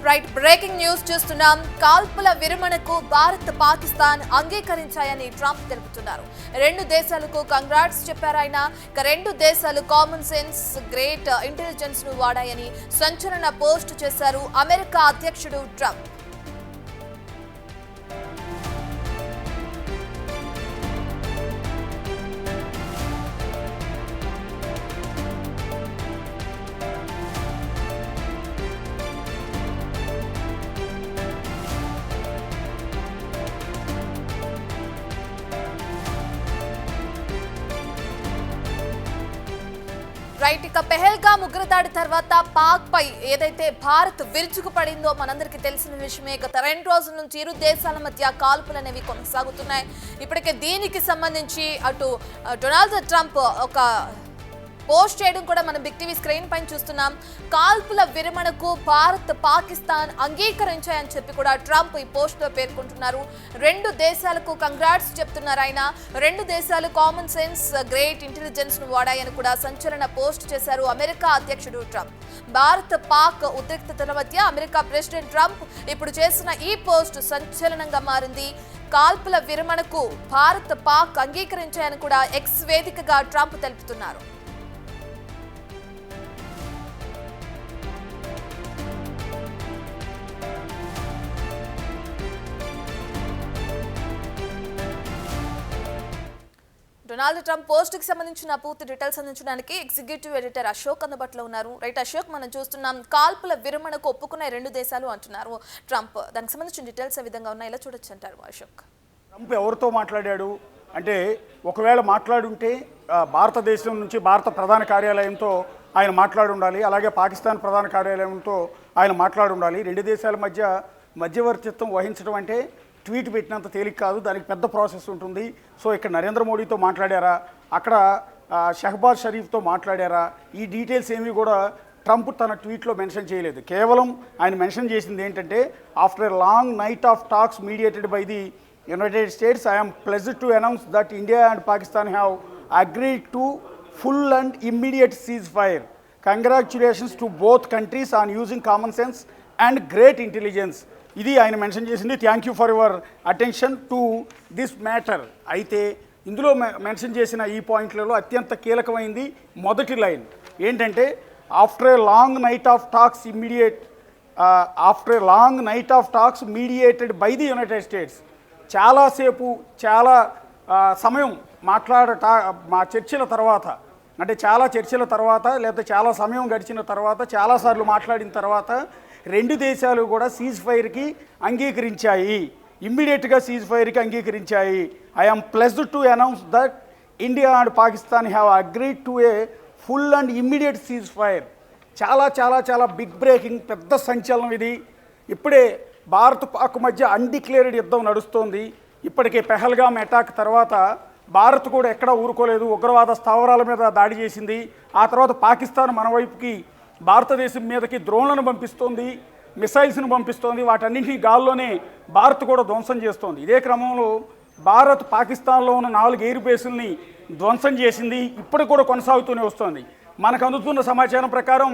Right breaking news చూస్తున్నాం. కాల్పుల విరమణకు Bharat Pakistan అంగీకరించాయని Trump తెలుపుతున్నారు. రెండు దేశాలకు కంగ్రాట్స్ చెప్పారు ఆయన. రెండు దేశాలు కామన్ సెన్స్, గ్రేట్ ఇంటెలిజెన్స్ ను వాడాయని సంచలన పోస్ట్ చేశారు అమెరికా అధ్యక్షుడు ట్రంప్. రైట్, ఇక పెహల్గామ్ ఉగ్రదాడి తర్వాత పాక్ పై ఏదైతే భారత్ విరుచుకుపడిందో మనందరికీ తెలిసిన విషయమే. గత 2 రోజుల నుంచి ఇరు దేశాల మధ్య కాల్పులు అనేవి కొనసాగుతున్నాయి. ఇప్పటికే దీనికి సంబంధించి అటు డొనాల్డ్ ట్రంప్ ఒక పోస్ట్ చేయడం కూడా మనం బిగ్ టీవీ స్క్రీన్ పైన చూస్తున్నాం. కాల్పుల విరమణకు భారత్ పాకిస్తాన్ అంగీకరించాయని చెప్పి కూడా ట్రంప్ ఈ పోస్ట్ లో పేర్కొంటున్నారు. రెండు దేశాలకు కంగ్రాట్స్ చెప్తున్నారు ఆయన. రెండు దేశాలు కామన్ సెన్స్, గ్రేట్ ఇంటెలిజెన్స్ ను వాడాయని కూడా సంచలన పోస్ట్ చేశారు అమెరికా అధ్యక్షుడు ట్రంప్. భారత్ పాక్ ఉద్రిక్తతల మధ్య అమెరికా ప్రెసిడెంట్ ట్రంప్ ఇప్పుడు చేసిన ఈ పోస్ట్ సంచలనంగా మారింది. కాల్పుల విరమణకు భారత్ పాక్ అంగీకరించాయని కూడా ఎక్స్ వేదికగా ట్రంప్ తెలుపుతున్నారు. డొనాల్డ్ ట్రంప్ పోస్ట్ కి సంబంధించిన పూర్తి డీటెయిల్స్ అందించడానికి ఎగ్జిక్యూటివ్ ఎడిటర్ అశోక్ అందుబాటులో ఉన్నారు. రైట్ అశోక్, మనం చూస్తున్నాం కాల్పుల విరమణకు ఒప్పుకున్న రెండు దేశాలు అంటున్నారు ట్రంప్. దానికి సంబంధించిన డీటెయిల్స్ ఏ విధంగా ఉన్నాయి, ఇలా చూడొచ్చు అంటారు అశోక్? ట్రంప్ ఎవరితో మాట్లాడాడు అంటే, ఒకవేళ మాట్లాడుంటే భారతదేశం నుంచి భారత ప్రధాన కార్యాలయంతో ఆయన మాట్లాడి ఉండాలి, అలాగే పాకిస్తాన్ ప్రధాన కార్యాలయంతో ఆయన మాట్లాడి ఉండాలి. రెండు దేశాల మధ్య మధ్యవర్తిత్వం వహించడం అంటే ట్వీట్ పెట్టినంత తేలిక కాదు, దానికి పెద్ద ప్రాసెస్ ఉంటుంది. సో ఇక్కడ నరేంద్ర మోడీతో మాట్లాడారా, అక్కడ షహబాజ్ షరీఫ్తో మాట్లాడారా, ఈ డీటెయిల్స్ ఏమీ కూడా ట్రంప్ తన ట్వీట్లో మెన్షన్ చేయలేదు. కేవలం ఆయన మెన్షన్ చేసింది ఏంటంటే, after a long night of talks mediated by the United states, I am pleased to announce that India and Pakistan have agreed to full and immediate ceasefire. Congratulations to both countries on using common sense and great intelligence. ఇది ఆయన mention చేసింది. Thank you for your attention to this matter. అయితే ఇందులో mention చేసిన ఈ పాయింట్లలో అత్యంత కీలకమైంది మొదటి లైన్ ఏంటంటే, after a long night of talks mediated by the United states. చాలాసేపు చాలా సమయం చర్చల తర్వాత, అంటే చాలా చర్చల తర్వాత లేకపోతే చాలా సమయం గడిచిన తర్వాత, చాలాసార్లు మాట్లాడిన తర్వాత రెండు దేశాలు కూడా సీజ్ ఫైర్కి అంగీకరించాయి, ఇమ్మీడియట్గా సీజ్ ఫైర్కి అంగీకరించాయి. I am pleased to announce that India and Pakistan have agreed to a full and immediate cease fire. చాలా చాలా చాలా బిగ్ బ్రేకింగ్, పెద్ద సంచలనం ఇది. ఇప్పుడే భారత్ పాక్ మధ్య అన్డిక్లేర్డ్ యుద్ధం నడుస్తోంది. ఇప్పటికే పెహల్గామ్ అటాక్ తర్వాత భారత్ కూడా ఎక్కడా ఊరుకోలేదు, ఉగ్రవాద స్థావరాల మీద దాడి చేసింది. ఆ తర్వాత పాకిస్తాన్ మన వైపుకి భారతదేశం మీదకి డ్రోన్లను పంపిస్తోంది, మిసైల్స్ను పంపిస్తోంది. వాటన్నింటినీ గాల్లోనే భారత్ కూడా ధ్వంసం చేస్తోంది. ఇదే క్రమంలో భారత్ పాకిస్తాన్లో ఉన్న 4 ఎయిర్ బేసుల్ని ధ్వంసం చేసింది. ఇప్పుడు కూడా కొనసాగుతూనే వస్తోంది. మనకు అందుతున్న సమాచారం ప్రకారం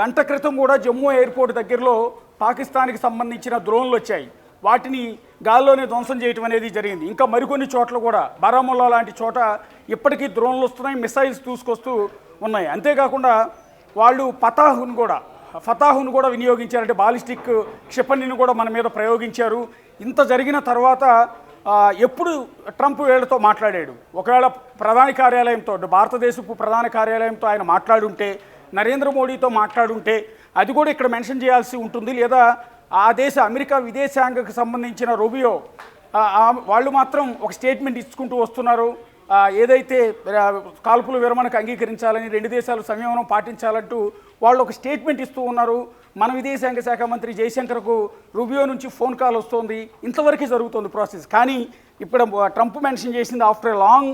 గంట క్రితం కూడా జమ్మూ ఎయిర్పోర్ట్ దగ్గరలో పాకిస్తాన్కి సంబంధించిన డ్రోన్లు వచ్చాయి. వాటిని గాల్లోనే ధ్వంసం చేయటం అనేది జరిగింది. ఇంకా మరికొన్ని చోట్ల కూడా, బారాముల్లా లాంటి చోట ఇప్పటికీ డ్రోన్లు వస్తున్నాయి, మిసైల్స్ తీసుకొస్తూ ఉన్నాయి. అంతేకాకుండా వాళ్ళు ఫతాహును కూడా వినియోగించారంటే బాలిస్టిక్ క్షిపణిని కూడా మన మీద ప్రయోగించారు. ఇంత జరిగిన తర్వాత ఎప్పుడు ట్రంప్ వీళ్ళతో మాట్లాడాడు? ఒకవేళ ప్రధాని కార్యాలయంతో, భారతదేశపు ప్రధాన కార్యాలయంతో ఆయన మాట్లాడుంటే, నరేంద్ర మోడీతో మాట్లాడుంటే అది కూడా ఇక్కడ మెన్షన్ చేయాల్సి ఉంటుంది. లేదా ఆ దేశ అమెరికా విదేశాంగకు సంబంధించిన రూబియో వాళ్ళు మాత్రం ఒక స్టేట్మెంట్ ఇచ్చుకుంటూ వస్తున్నారు. ఏదైతే కాల్పుల విరమణకు అంగీకరించాలని, రెండు దేశాలు సంయమనం పాటించాలంటూ వాళ్ళు ఒక స్టేట్మెంట్ ఇస్తూ ఉన్నారు. మన విదేశాంగ శాఖ మంత్రి జయశంకర్కు రూబియో నుంచి ఫోన్ కాల్ వస్తుంది. ఇంతవరకు జరుగుతుంది ప్రాసెస్. కానీ ఇప్పుడు ట్రంప్ మెన్షన్ చేసింది, after a long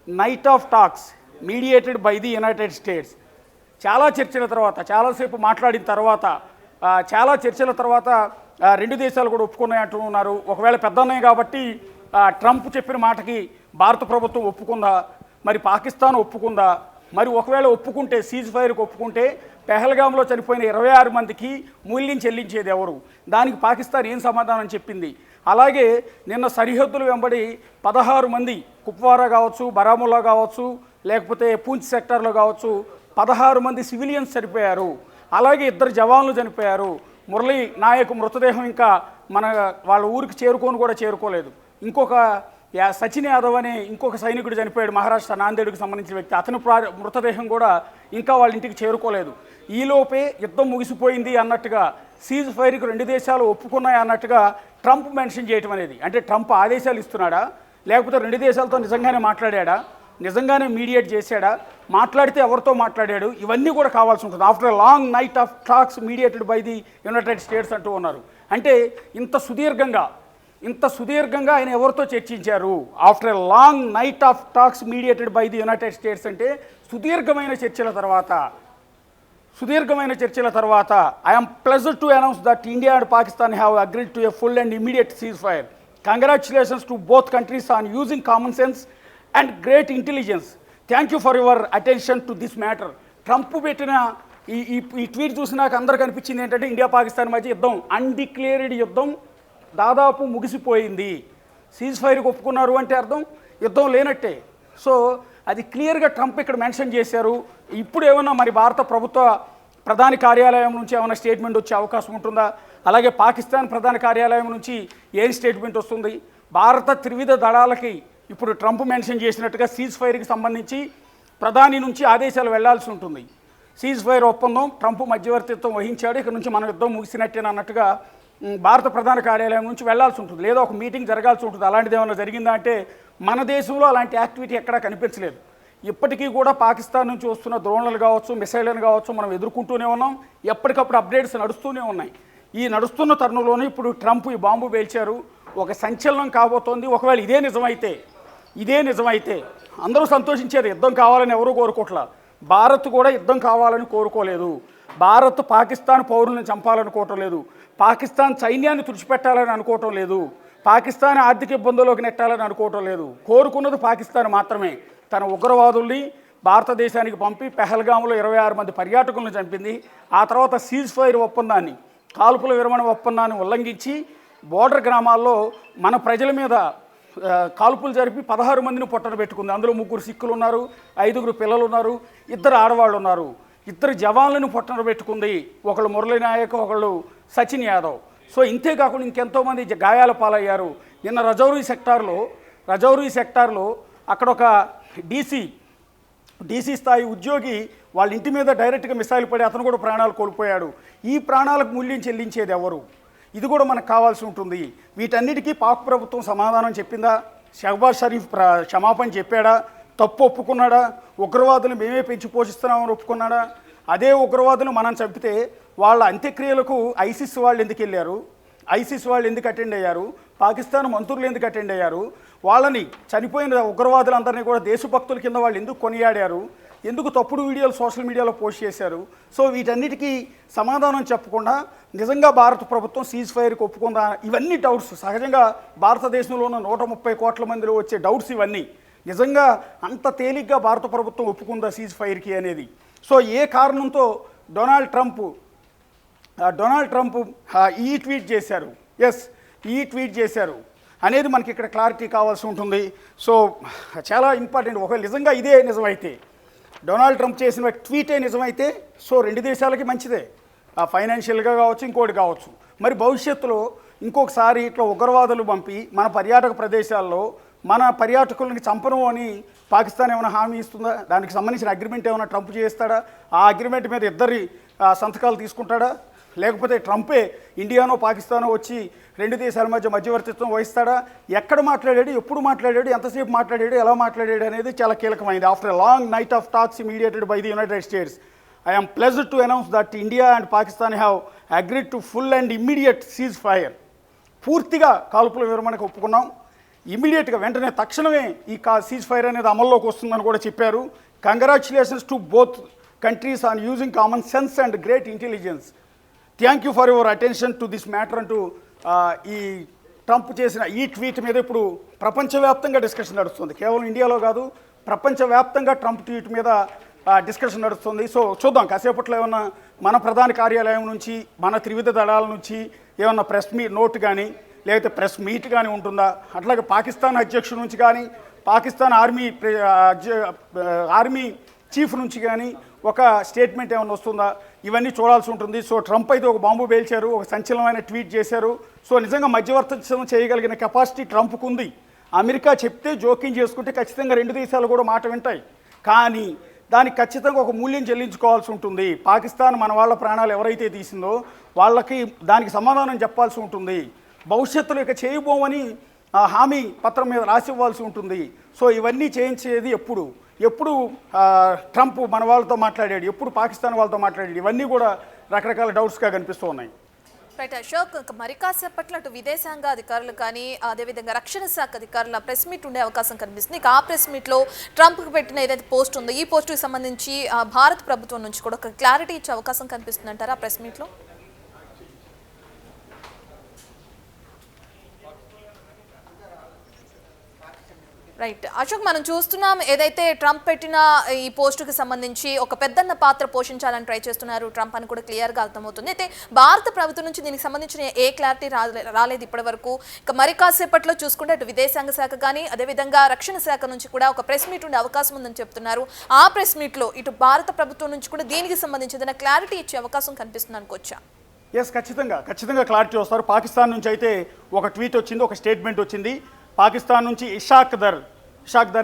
night of talks mediated by the United states. చాలా చర్చల తర్వాత, చాలాసేపు మాట్లాడిన తర్వాత, చాలా చర్చల తర్వాత రెండు దేశాలు కూడా ఒప్పుకున్నాయి అంటూ ఉన్నారు. ఒకవేళ పెద్దన్నయ్య కాబట్టి ట్రంప్ చెప్పిన మాటకి భారత ప్రభుత్వం ఒప్పుకుందా, మరి పాకిస్తాన్ ఒప్పుకుందా, మరి ఒకవేళ ఒప్పుకుంటే, సీజ్ ఫైర్కి ఒప్పుకుంటే పెహల్గాంలో చనిపోయిన 26 మందికి మూల్యం చెల్లించేది ఎవరు? దానికి పాకిస్తాన్ ఏం సమాధానం చెప్పింది? అలాగే నిన్న సరిహద్దులు వెంబడి 16 మంది కుప్వారా కావచ్చు, బరాముల్లా కావచ్చు, లేకపోతే పూంచ్ సెక్టార్లో కావచ్చు 16 మంది సివిలియన్స్ చనిపోయారు. అలాగే 2 జవాన్లు చనిపోయారు. మురళీ నాయక్ మృతదేహం ఇంకా వాళ్ళ ఊరికి కూడా చేరుకోలేదు. ఇంకొక సచిన్ యాదవ్ అనే ఇంకొక సైనికుడు చనిపోయాడు, మహారాష్ట్ర నాందేడ్కి సంబంధించిన వ్యక్తి. అతని మృతదేహం కూడా ఇంకా వాళ్ళ ఇంటికి చేరుకోలేదు. ఈలోపే యుద్ధం ముగిసిపోయింది అన్నట్టుగా, సీజ్ ఫైర్కి 2 దేశాలు ఒప్పుకున్నాయి అన్నట్టుగా ట్రంప్ మెన్షన్ చేయటం అనేది, అంటే ట్రంప్ ఆదేశాలు ఇస్తున్నాడా, లేకపోతే 2 దేశాలతో నిజంగానే మాట్లాడాడా, నిజంగానే మీడియేట్ చేశాడా, మాట్లాడితే ఎవరితో మాట్లాడాడు, ఇవన్నీ కూడా కావాల్సి ఉంటుంది. After a long night of talks mediated by the United states అంటూ ఉన్నారు. అంటే ఇంత సుదీర్ఘంగా ఆయన ఎవరితో చర్చించారు? After a long night of talks mediated by the United states అంటే సుదీర్ఘమైన చర్చల తర్వాత I'm pleasure to announce that India and Pakistan have agreed to a full and immediate cease fire. Congratulations to both countries on using common sense and great intelligence. Thank you for your attention to this matter. Trump పెట్టిన ఈ tweet చూసి నాకు అందరికి అనిపించింది ఏంటంటే, India Pakistan మధ్య యుద్ధం, undeclared యుద్ధం దాదాపు ముగిసిపోయింది. సీజ్ ఫైర్కి ఒప్పుకున్నారు అంటే అర్థం యుద్ధం లేనట్టే. సో అది క్లియర్గా ట్రంప్ ఇక్కడ మెన్షన్ చేశారు. ఇప్పుడు ఏమన్నా మరి భారత ప్రభుత్వ ప్రధాన కార్యాలయం నుంచి ఏమైనా స్టేట్మెంట్ వచ్చే అవకాశం ఉంటుందా? అలాగే పాకిస్తాన్ ప్రధాన కార్యాలయం నుంచి ఏం స్టేట్మెంట్ వస్తుంది? భారత త్రివిధ దళాలకి ఇప్పుడు ట్రంప్ మెన్షన్ చేసినట్టుగా సీజ్ ఫైర్కి సంబంధించి ప్రధాని నుంచి ఆదేశాలు వెళ్లాల్సి ఉంటుంది. సీజ్ ఫైర్ ఒప్పందం ట్రంప్ మధ్యవర్తిత్వం వహించాడు, ఇక్కడ నుంచి మన యుద్ధం ముగిసినట్టేనన్నట్టుగా భారత ప్రధాన కార్యాలయం నుంచి వెళ్లాల్సి ఉంటుంది, లేదా ఒక మీటింగ్ జరగాల్సి ఉంటుంది. అలాంటిది ఏమైనా జరిగిందా అంటే మన దేశంలో అలాంటి యాక్టివిటీ ఎక్కడా కనిపించలేదు. ఇప్పటికీ కూడా పాకిస్తాన్ నుంచి వస్తున్న డ్రోన్లు కావచ్చు, మిసైళ్లను కావచ్చు మనం ఎదుర్కొంటూనే ఉన్నాం. ఎప్పటికప్పుడు అప్డేట్స్ నడుస్తూనే ఉన్నాయి. ఈ నడుస్తున్న తరుణంలోనే ఇప్పుడు ట్రంప్ ఈ బాంబు పేల్చారు. ఒక సంచలనం కాబోతోంది. ఒకవేళ ఇదే నిజమైతే అందరూ సంతోషించారు. యుద్ధం కావాలని ఎవరూ కోరుకోవట్లా. భారత్ కూడా యుద్ధం కావాలని కోరుకోలేదు. భారత్ పాకిస్తాన్ పౌరులను చంపాలనుకోవటం లేదు. పాకిస్తాన్ సైన్యాన్ని తుడిచిపెట్టాలని అనుకోవటం లేదు. పాకిస్తాన్ ఆర్థిక ఇబ్బందుల్లోకి నెట్టాలని అనుకోవటం లేదు. కోరుకున్నది పాకిస్తాన్ మాత్రమే. తన ఉగ్రవాదుల్ని భారతదేశానికి పంపి పెహల్గాంలో 26 మంది పర్యాటకులను చంపింది. ఆ తర్వాత సీజ్ ఫైర్ ఒప్పందాన్ని, కాల్పుల విరమణ ఒప్పందాన్ని ఉల్లంఘించి బోర్డర్ గ్రామాల్లో మన ప్రజల మీద కాల్పులు జరిపి 16 మందిని పొట్టన పెట్టుకుంది. అందులో 3 సిక్కులు ఉన్నారు, 5 పిల్లలు ఉన్నారు, 2 ఆడవాళ్ళు ఉన్నారు. 2 జవాన్లను పొట్టన పెట్టుకుంది. ఒకళ్ళు మురళీ నాయక్, ఒకళ్ళు సచిన్ యాదవ్. సో ఇంతే కాకుండా ఇంకెంతోమంది గాయాల పాలయ్యారు. నిన్న రజౌరీ సెక్టార్లో అక్కడ ఒక డీసీ స్థాయి ఉద్యోగి వాళ్ళ ఇంటి మీద డైరెక్ట్గా మిసైల్ పడి అతను కూడా ప్రాణాలు కోల్పోయాడు. ఈ ప్రాణాలకు మూల్యం చెల్లించేది ఎవరు? ఇది కూడా మనకు కావాల్సి ఉంటుంది. వీటన్నిటికీ పాక్ ప్రభుత్వం సమాధానం చెప్పిందా? షహబాజ్ షరీఫ్ క్షమాపణ చెప్పాడా? తప్పు ఒప్పుకున్నాడా? ఉగ్రవాదులు మేమే పెంచి పోషిస్తున్నామని ఒప్పుకున్నాడా? అదే ఉగ్రవాదులు మనం చంపితే వాళ్ళ అంత్యక్రియలకు ఐసిస్ వాళ్ళు ఎందుకు వెళ్ళారు? ఐసిస్ వాళ్ళు ఎందుకు అటెండ్ అయ్యారు? పాకిస్తాన్ మంత్రులు ఎందుకు అటెండ్ అయ్యారు? వాళ్ళని చనిపోయిన ఉగ్రవాదులందరినీ కూడా దేశభక్తుల కింద వాళ్ళు ఎందుకు కొనియాడారు? ఎందుకు తప్పుడు వీడియోలు సోషల్ మీడియాలో పోస్ట్ చేశారు? సో వీటన్నిటికీ సమాధానం చెప్పకుండా నిజంగా భారత ప్రభుత్వం సీజ్ ఫైర్కి ఒప్పుకుందా? ఇవన్నీ డౌట్స్. సహజంగా భారతదేశంలో ఉన్న 130 కోట్ల మందిలో వచ్చే డౌట్స్ ఇవన్నీ. నిజంగా అంత తేలిగ్గా భారత ప్రభుత్వం ఒప్పుకుందా సీజ్ ఫైర్కి అనేది? సో ఏ కారణంతో డొనాల్డ్ ట్రంప్ ఈ ట్వీట్ చేశారు అనేది మనకి ఇక్కడ క్లారిటీ కావాల్సి ఉంటుంది. సో చాలా ఇంపార్టెంట్. ఒకవేళ నిజంగా ఇదే నిజమైతే, డొనాల్డ్ ట్రంప్ చేసిన ట్వీటే నిజమైతే, సో 2 దేశాలకి మంచిదే, ఫైనాన్షియల్గా కావచ్చు, ఇంకోటి కావచ్చు. మరి భవిష్యత్తులో ఇంకొకసారి ఇట్లా ఉగ్రవాదులు పంపి మన పర్యాటక ప్రదేశాల్లో మన పర్యాటకులని చంపను అని పాకిస్తాన్ ఏమైనా హామీ ఇస్తుందా? దానికి సంబంధించిన అగ్రిమెంట్ ఏమైనా ట్రంప్ చేస్తాడా? ఆ అగ్రిమెంట్ మీద 2 సంతకాలు తీసుకుంటాడా? లేకపోతే ట్రంపే ఇండియానో పాకిస్తానో వచ్చి 2 దేశాల మధ్య మధ్యవర్తిత్వం వహిస్తాడా? ఎక్కడ మాట్లాడాడు, ఎప్పుడు మాట్లాడాడు, ఎంతసేపు మాట్లాడాడు, ఎలా మాట్లాడాడు అనేది చాలా కీలకమైంది. After a long night of talks mediated by the United States, I am pleased to announce that India and Pakistan have agreed to full and immediate ceasefire. పూర్తిగా కాల్పుల విరమణకు ఒప్పుకున్నాం. ఇమ్మీడియట్గా వెంటనే తక్షణమే ఈ సీజ్ ఫైర్ అనేది అమల్లోకి వస్తుందని కూడా చెప్పారు. Congratulations to both countries on using common sense and great intelligence. Thank you for your attention to this matter అంటూ ఈ ట్రంప్ చేసిన ఈ ట్వీట్ మీద ఇప్పుడు ప్రపంచవ్యాప్తంగా డిస్కషన్ నడుస్తుంది. కేవలం ఇండియాలో కాదు, ప్రపంచవ్యాప్తంగా ట్రంప్ ట్వీట్ మీద డిస్కషన్ నడుస్తుంది. సో చూద్దాం కాసేపట్లో ఏమన్నా మన ప్రధాన కార్యాలయం నుంచి మన త్రివిధ దళాల నుంచి ఏమన్నా ప్రెస్ నోట్ కానీ లేకపోతే ప్రెస్ మీట్ కానీ ఉంటుందా, అట్లాగే పాకిస్తాన్ అధ్యక్షుడి నుంచి కానీ పాకిస్తాన్ ఆర్మీ చీఫ్ నుంచి కానీ ఒక స్టేట్మెంట్ ఏమైనా వస్తుందా, ఇవన్నీ చూడాల్సి ఉంటుంది. సో ట్రంప్ అయితే ఒక బాంబు పేల్చారు, ఒక సంచలనమైన ట్వీట్ చేశారు. సో నిజంగా మధ్యవర్తిత్వం చేయగలిగిన కెపాసిటీ ట్రంప్కు ఉంది. అమెరికా చెప్తే జోక్యం చేసుకుంటే ఖచ్చితంగా రెండు దేశాలు కూడా మాట వింటాయి. కానీ దానికి ఖచ్చితంగా ఒక మూల్యం చెల్లించుకోవాల్సి ఉంటుంది. పాకిస్తాన్ మన వాళ్ళ ప్రాణాలు ఎవరైతే తీసిందో వాళ్ళకి దానికి సమాధానం చెప్పాల్సి ఉంటుంది. భవిష్యత్తులో ఇక చేయబోమని హామీ పత్రం మీద రాసి ఇవ్వాల్సి ఉంటుంది. సో ఇవన్నీ చేయించేది ఎప్పుడు ట్రంప్ మన వాళ్ళతో మాట్లాడాడు, ఎప్పుడు పాకిస్తాన్ వాళ్ళతో మాట్లాడాడు, ఇవన్నీ కూడా రకరకాల డౌట్స్గా కనిపిస్తూ ఉన్నాయి. రైట్ అశోక్, మరి కాసేపట్లో అటు విదేశాంగ అధికారులు కానీ అదేవిధంగా రక్షణ శాఖ అధికారుల ప్రెస్ మీట్ ఉండే అవకాశం కనిపిస్తుంది. ఇక ఆ ప్రెస్ మీట్లో ట్రంప్కి పెట్టిన ఏదైతే పోస్ట్ ఉందో ఈ పోస్టుకి సంబంధించి భారత ప్రభుత్వం నుంచి కూడా ఒక క్లారిటీ ఇచ్చే అవకాశం కనిపిస్తుంది అంటారా ఆ ప్రెస్ మీట్లో? రైట్ అశోక్, మనం చూస్తున్నాం ఏదైతే ట్రంప్ పెట్టిన ఈ పోస్టుకి సంబంధించి ఒక పెద్దన్న పాత్ర పోషించాలని ట్రై చేస్తున్నారు ట్రంప్ అని కూడా క్లియర్గా అర్థమవుతుంది. అయితే భారత ప్రభుత్వం నుంచి దీనికి సంబంధించిన ఏ క్లారిటీ రాలేదు ఇప్పటి వరకు. ఇక మరి కాసేపట్లో చూసుకుంటే అటు విదేశాంగ శాఖ కానీ అదేవిధంగా రక్షణ శాఖ నుంచి కూడా ఒక ప్రెస్ మీట్ ఉండే అవకాశం ఉందని చెప్తున్నారు. ఆ ప్రెస్ మీట్లో ఇటు భారత ప్రభుత్వం నుంచి కూడా దీనికి సంబంధించి ఏదైనా క్లారిటీ ఇచ్చే అవకాశం కనిపిస్తుంది అనుకోవచ్చా? ఎస్, ఖచ్చితంగా క్లారిటీ వస్తారు. పాకిస్తాన్ నుంచి అయితే ఒక ట్వీట్ వచ్చింది, ఒక స్టేట్మెంట్ వచ్చింది. పాకిస్తాన్ నుంచి ఇషాక్ దర్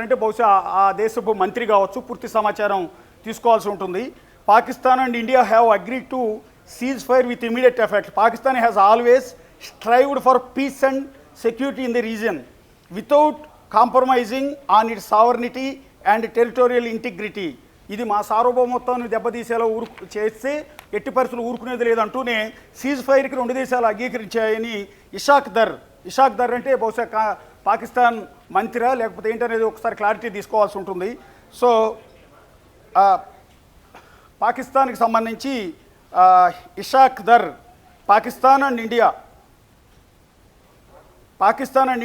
అంటే బహుశా ఆ దేశపు మంత్రి కావచ్చు, పూర్తి సమాచారం తీసుకోవాల్సి ఉంటుంది. Pakistan and India have agreed to cease fire with immediate effect. Pakistan has always స్ట్రైవ్డ్ for piece and security in the region without compromising on its sovereignty and territorial integrity. ఇది మా సార్వభౌమత్వాన్ని దెబ్బతీసేలా చేస్తే ఎట్టి పరిస్థితులు ఊరుకునేది లేదంటూనే సీజ్ ఫైర్కి రెండు దేశాలు అంగీకరించాయని ఇషాక్ దర్ అంటే బహుశా పాకిస్తాన్ మంత్రా లేకపోతే ఏంటనేది ఒకసారి క్లారిటీ తీసుకోవాల్సి ఉంటుంది. సో పాకిస్తాన్కి సంబంధించి Ishaq Dar Pakistan and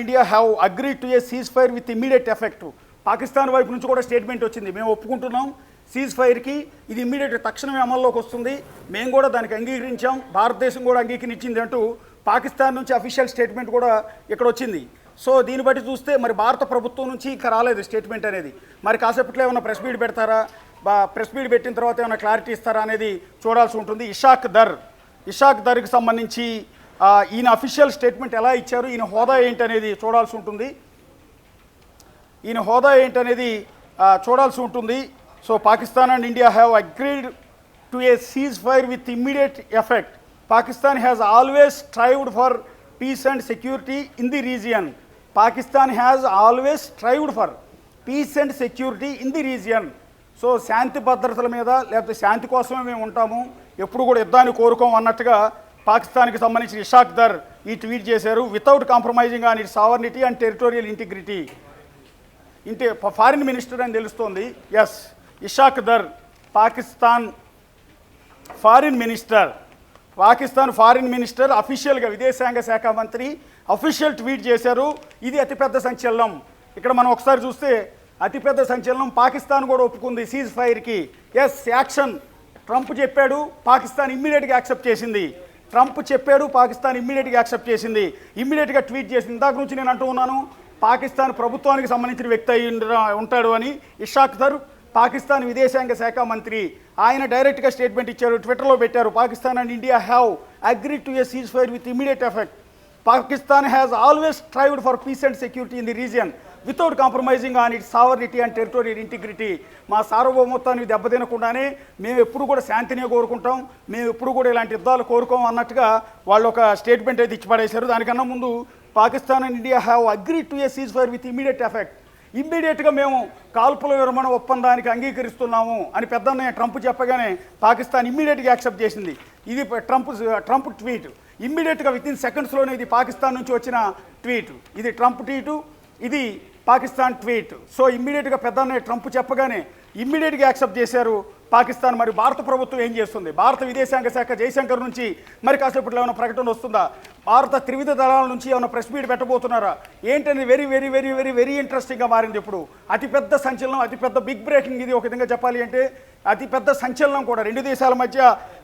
India have agreed to a ceasefire with immediate effect. Pakistan వైపు నుంచి కూడా స్టేట్మెంట్ వచ్చింది, మేము ఒప్పుకుంటున్నాం సీజ్ ఫైర్కి, ఇది ఇమ్మీడియట్ తక్షణమే అమల్లోకి వస్తుంది, మేము కూడా దానికి అంగీకరించాం, భారతదేశం కూడా అంగీకరించింది అంటూ పాకిస్తాన్ నుంచి అఫీషియల్ స్టేట్మెంట్ కూడా ఇక్కడ వచ్చింది. సో దీన్ని బట్టి చూస్తే మరి భారత ప్రభుత్వం నుంచి ఇంకా రాలేదు స్టేట్మెంట్ అనేది. మరి కాసేపట్లో ఏమైనా ప్రెస్ మీట్ పెడతారా, ప్రెస్ మీట్ పెట్టిన తర్వాత ఏమైనా క్లారిటీ ఇస్తారా అనేది చూడాల్సి ఉంటుంది. ఇషాక్ దర్కి సంబంధించి ఈయన అఫీషియల్ స్టేట్మెంట్ ఎలా ఇచ్చారు, ఈయన హోదా ఏంటనేది చూడాల్సి ఉంటుంది. So Pakistan and India have agreed to a ceasefire with immediate effect. Pakistan has always strived for peace and security in the region. Pakistan has always strived for peace and security in the region. So శాంతి భద్రతల మీద లేకపోతే శాంతి కోసమే మేము ఉంటాము, ఎప్పుడు కూడా యుద్ధాన్ని కోరుకోం అన్నట్టుగా పాకిస్తాన్కి సంబంధించిన ఇషాక్ దర్ ఈ ట్వీట్ చేశారు. Without compromising on its sovereignty and territorial integrity. Foreign minister అని తెలుస్తోంది. Yes, Ishaq Dar Pakistan foreign minister అఫీషియల్గా విదేశాంగ శాఖ మంత్రి అఫీషియల్ ట్వీట్ చేశారు. ఇది అతిపెద్ద సంచలనం. ఇక్కడ మనం ఒకసారి చూస్తే అతిపెద్ద సంచలనం, పాకిస్తాన్ కూడా ఒప్పుకుంది సీజ్ ఫైర్కి. Yes, action. ట్రంప్ చెప్పాడు, పాకిస్తాన్ ఇమ్మీడియట్గా యాక్సెప్ట్ చేసింది. ఇమ్మీడియట్గా ట్వీట్ చేసింది. ఇందాక నుంచి నేను అంటూ ఉన్నాను పాకిస్తాన్ ప్రభుత్వానికి సంబంధించిన వ్యక్తి అయి ఉంటాడు అని. ఇషాక్ దర్ పాకిస్తాన్ విదేశాంగ శాఖ మంత్రి, ఆయన డైరెక్ట్గా స్టేట్మెంట్ ఇచ్చారు, ట్విట్టర్లో పెట్టారు. Pakistan and India have agreed to a ceasefire with immediate effect. Pakistan has always స్ట్రైవ్డ్ for piece and security in the region without compromising on its sovereignty and territorial integrity. మా సార్వభౌమత్వాన్ని దెబ్బతినకుండానే మేము ఎప్పుడు కూడా శాంతినే కోరుకుంటాం, మేము ఎప్పుడు కూడా ఇలాంటి యుద్ధాలు కోరుకోం అన్నట్టుగా వాళ్ళు ఒక స్టేట్మెంట్ అయితే ఇచ్చి పడేశారు. దానికన్నా ముందు Pakistan and India have agreed to a ceasefire with immediate effect. ఇమ్మీడియట్గా మేము కాల్పుల విరమణ ఒప్పందానికి అంగీకరిస్తున్నాము అని పెద్దన్నయ్య ట్రంప్ చెప్పగానే పాకిస్తాన్ ఇమ్మీడియట్గా యాక్సెప్ట్ చేసింది. ఇది ట్రంప్ ట్వీట్. ఇమ్మీడియట్గా విత్ ఇన్ సెకండ్స్లోనే ఇది పాకిస్తాన్ నుంచి వచ్చిన ట్వీట్. ఇది ట్రంప్ ట్వీటు, ఇది పాకిస్తాన్ ట్వీట్. సో ఇమ్మీడియట్గా పెద్దన్నయ్య ట్రంప్ చెప్పగానే ఇమ్మీడియట్గా యాక్సెప్ట్ చేశారు పాకిస్తాన్ మరి భారత ప్రభుత్వం ఏం చేస్తుంది? భారత విదేశాంగ శాఖ జయశంకర్ నుంచి మరి కాసేపట్లో ఏమైనా ప్రకటన వస్తుందా? భారత త్రివిధ దళాల నుంచి ఏమైనా ప్రెస్ మీట్ పెట్టబోతున్నారా? ఏంటని very very very very very ఇంట్రెస్టింగ్గా మారింది. ఇప్పుడు అతిపెద్ద సంచలనం, అతిపెద్ద బిగ్ బ్రేకింగ్ ఇది. ఒక విధంగా చెప్పాలి అంటే అతిపెద్ద సంచలనం కూడా. రెండు దేశాల మధ్య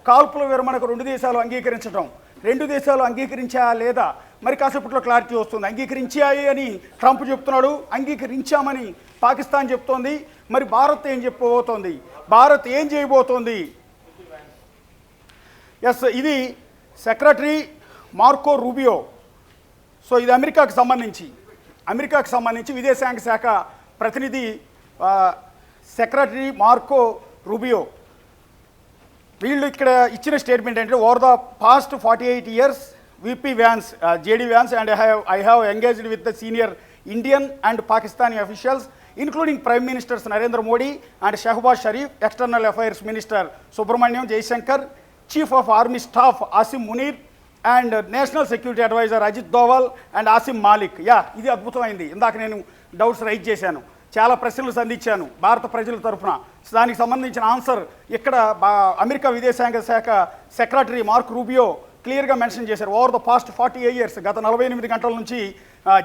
కాల్పుల విరమణకు రెండు దేశాలు అంగీకరించడం. రెండు దేశాలు అంగీకరించా లేదా మరి కాసేపట్లో క్లారిటీ వస్తుంది. అంగీకరించాయి అని ట్రంప్ చెప్తున్నాడు, అంగీకరించామని పాకిస్తాన్ చెప్తోంది. మరి భారత్ ఏం చెప్పబోతోంది? భారత్ ఏం చేయబోతోంది? ఎస్, ఇది సెక్రటరీ మార్కో రూబియో. సో ఇది అమెరికాకు సంబంధించి విదేశాంగ శాఖ ప్రతినిధి సెక్రటరీ మార్కో రూబియో. వీళ్ళు ఇక్కడ ఇచ్చిన స్టేట్మెంట్ ఏంటంటే, over the past 48 years VP Vance, JD Vance and I have engaged with the senior Indian and Pakistani officials including Prime Ministers Narendra Modi and Shehbaz Sharif, External Affairs Minister Subramaniam Jaishankar, Chief of Army Staff Asim Munir and National Security Advisor Ajit Doval and Asim Malik. ఇది అద్భుతమైంది. ఇందాక నేను doubts raise చేశాను, చాలా ప్రశ్నలు సంధించాను భారత ప్రజల తరఫున. దానికి సంబంధించిన ఆన్సర్ ఇక్కడ అమెరికా విదేశాంగ శాఖ సెక్రటరీ మార్క్ రూబియో క్లియర్గా మెన్షన్ చేశారు. ఓవర్ ద పాస్ట్ 48 years, గత 48 గంటల నుంచి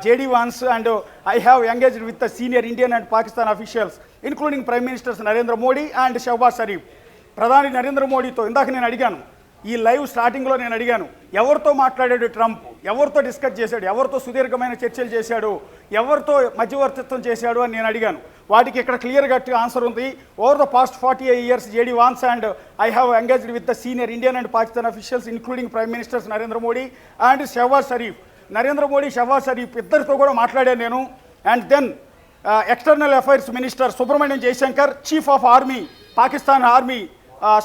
JD Vance and I have engaged with the senior Indian and Pakistan officials including prime ministers Narendra Modi and Shahbaz Sharif. ప్రధాని నరేంద్ర మోడీతో ఇందాక నేను అడిగాను, ఈ లైవ్ స్టార్టింగ్లో నేను అడిగాను, ఎవరితో మాట్లాడాడు ట్రంప్, ఎవరితో డిస్కస్ చేశాడు, ఎవరితో సుదీర్ఘమైన చర్చలు చేశాడు, ఎవరితో మధ్యవర్తిత్వం చేశాడు అని నేను అడిగాను. వాటికి ఇక్కడ క్లియర్గా ఆన్సర్ ఉంది. Over the past 48 years JD Vance and I have engaged with the senior Indian and Pakistan officials including prime ministers Narendra Modi and Shahbaz Sharif. Narendra Modi, Shahbaz Sharif ఇద్దరితో కూడా మాట్లాడాను నేను. And then external affairs minister Subrahmanyam Jaishankar, chief of army Pakistan army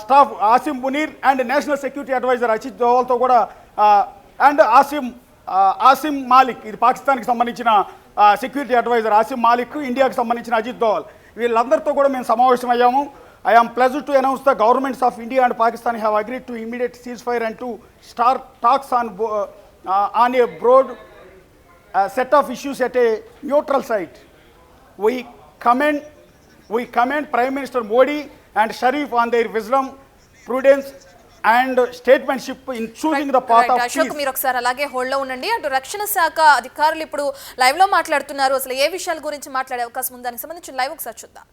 staff Asim Munir and national security adviser Ajit దోవల్తో కూడా and Asim Malik, ఇది పాకిస్తాన్కి సంబంధించిన security advisor Asim Malik, ఇండియాకి సంబంధించిన అజిత్ దోవల్, వీళ్ళందరితో కూడా మేము సమావేశం అయ్యాము. I am pleased to announce the governments of India and Pakistan have agreed to immediate ceasefire and to start talks on a broad set of issues at a neutral site. We commend Prime Minister Modi and Sharif on their wisdom, prudence and statesmanship in choosing the path of Ashok, peace. మీరు ఒకసారి అలాగే hold లో ఉండండి. అటు రక్షణ శాఖ అధికారులు ఇప్పుడు లైవ్ లో మాట్లాడుతున్నారు. అసలు ఏ విషయాల గురించి మాట్లాడే అవకాశం ఉంది, దానికి సంబంధించిన లైవ్ ఒకసారి చూద్దాం.